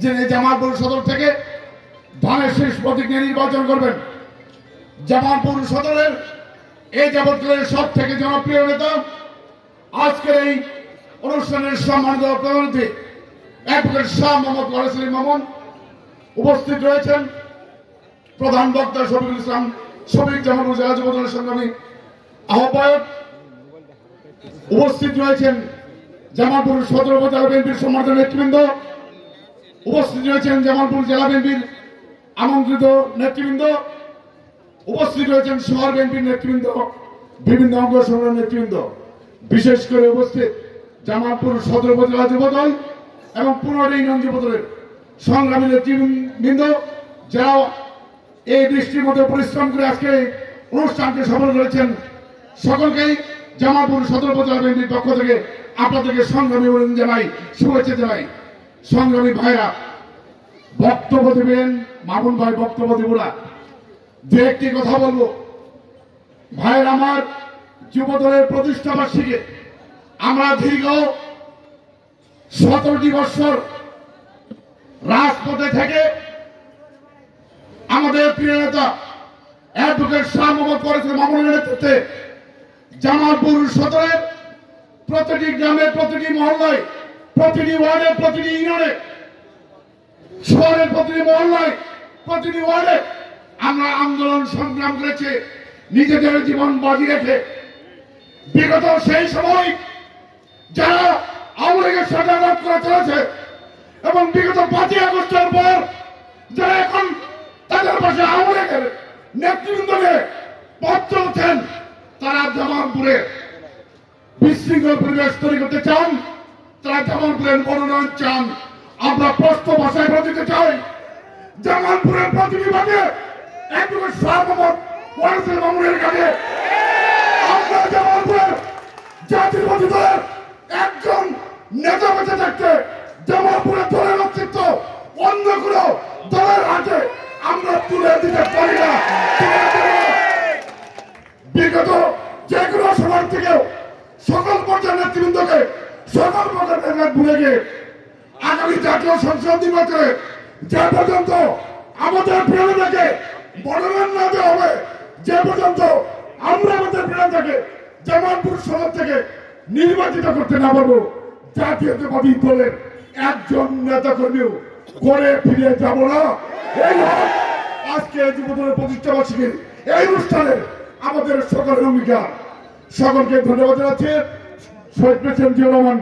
যে জামালপুর সদর থেকে ধানের শেষ প্রতীক নিয়ে নির্বাচন করবেন। জামালপুর সদরের এই যাবৎকালের সব থেকে জনপ্রিয় নেতা, আজকের এই অনুষ্ঠানের সম্মানিত প্রতিনিধি অ্যাডভোকেট শাহ মোহাম্মদ ওয়ারিস আলী মামুন উপস্থিত রয়েছেন। প্রধান বক্তা শফিকুল ইসলাম শফিক, জামালপুর জেলা যুব দলের সংগ্রামী আহ্বায়ক উপস্থিত রয়েছেন। জামালপুর সদর উপজেলা বিএনপির সম্মানিত নেতৃবৃন্দ উপস্থিত রয়েছেন। জামালপুর জেলা বিএনপির আমন্ত্রিত নেতৃবৃন্দ উপস্থিত রয়েছেন। শহর বিএনপির নেতৃবৃন্দ, বিভিন্ন অঙ্গ সংগঠনের নেতৃবৃন্দ, বিশেষ করে উপস্থিত জামালপুর সদর উপজেলা যুবদল এবং 15 ইউনিয়ন যুবদলের সংগ্রামী নেতৃবৃন্দ, যারা এই বৃষ্টির মধ্যে পরিশ্রম করে আজকে অনুষ্ঠানকে সফল করেছেন, সকলকেই জামালপুর সদর উপজেলা বিএনপির পক্ষ থেকে আপনাদেরকে সংগ্রামী অভিনন্দন জানাই, শুভেচ্ছা জানাই। সংগ্রামী ভাইরা, বক্তব্য দেবেন মামুন ভাই, বক্তব্য দেব না, দু একটি কথা বলবো। ভাইয়ের আমার, যুবদলের প্রতিষ্ঠা বার্ষিকী আমরা দীর্ঘ 17টি বছর রাজপথে থেকে আমাদের প্রিয় নেতা অ্যাডভোকেট শাহ মোহাম্মদ ওয়ারিস আলী মামুনের নেতৃত্বে জামালপুর সদরের প্রতিটি গ্রামে, প্রতিটি মহল্লায়, প্রতিটি ওয়ার্ডে, প্রতিটি ইউনিয়নে, শহরের প্রতিটি মহল্লায়, প্রতিটি ওয়ার্ডে আমরা আন্দোলন সংগ্রাম করেছি নিজেদের জীবন বাজি রেখে। বিগত সেই সময় যারা আওয়ামী লীগের সাথে আঘাত করে চলেছে এবং বিগত 5ই আগস্টের পর যারা এখন তাদের পাশে আওয়ামী লীগের নেতৃবৃন্দকে পথ চলছেন, তারা জামালপুরে বিশৃঙ্খল পরিবেশ তৈরি করতে চান, তারা জামালপুরের মনোনয়ন চান। আমরা স্পষ্ট ভাষায় বলে দিতে চাই, জামালপুরের প্রতিটি ভাগে অ্যাডভোকেট শাহ মোহাম্মদ ওয়ারিস আলী মামুনের কাছে আমরা জামালপুরের জাতীয়তাবাদী দলের একজন নেতা বেঁচে থাকতে জামালপুরের দলের নেতৃত্ব অন্য কোন দলের হাতে আমরা তুলে দিতে পারি না। বিগত যে কোনো সময় থেকেও সকল পর্যায়ের নেতৃবৃন্দকে সকল পর্যায়ের ভুলে গিয়ে আগামী জাতীয় সংসদ নির্বাচনে যে পর্যন্ত আমাদের প্রেরণাকে মনোনয়ন না দেওয়া হবে, যে পর্যন্ত আমরা আমাদের প্রেরণাকে জামালপুর শহর থেকে নির্বাচিত করতে না পারবো, জাতীয়তাবাদী দলের একজন নেতা কর্মীও করে ফিরে যাব না। এই আজকে যুবদলের প্রতিষ্ঠা বার্ষিকীর এই অনুষ্ঠানে আমাদের সকলের অঙ্গীকার। সকলকে ধন্যবাদ জানাচ্ছি। শহীদ প্রেসিডেন্ট জিয়াউর রহমান,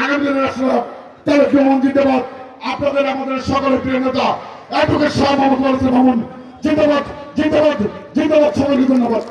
আগামী দিনের রাষ্ট্রনায়ক তারেক রহমান জিন্দাবাদ। আপনাদের আমাদের সকলের প্রিয় নেতা অ্যাডভোকেট শাহ মোহাম্মদ ওয়ারিস আলী মামুন জিন্দাবাদ, জিন্দাবাদ, জিন্দাবাদ। সকলকে ধন্যবাদ।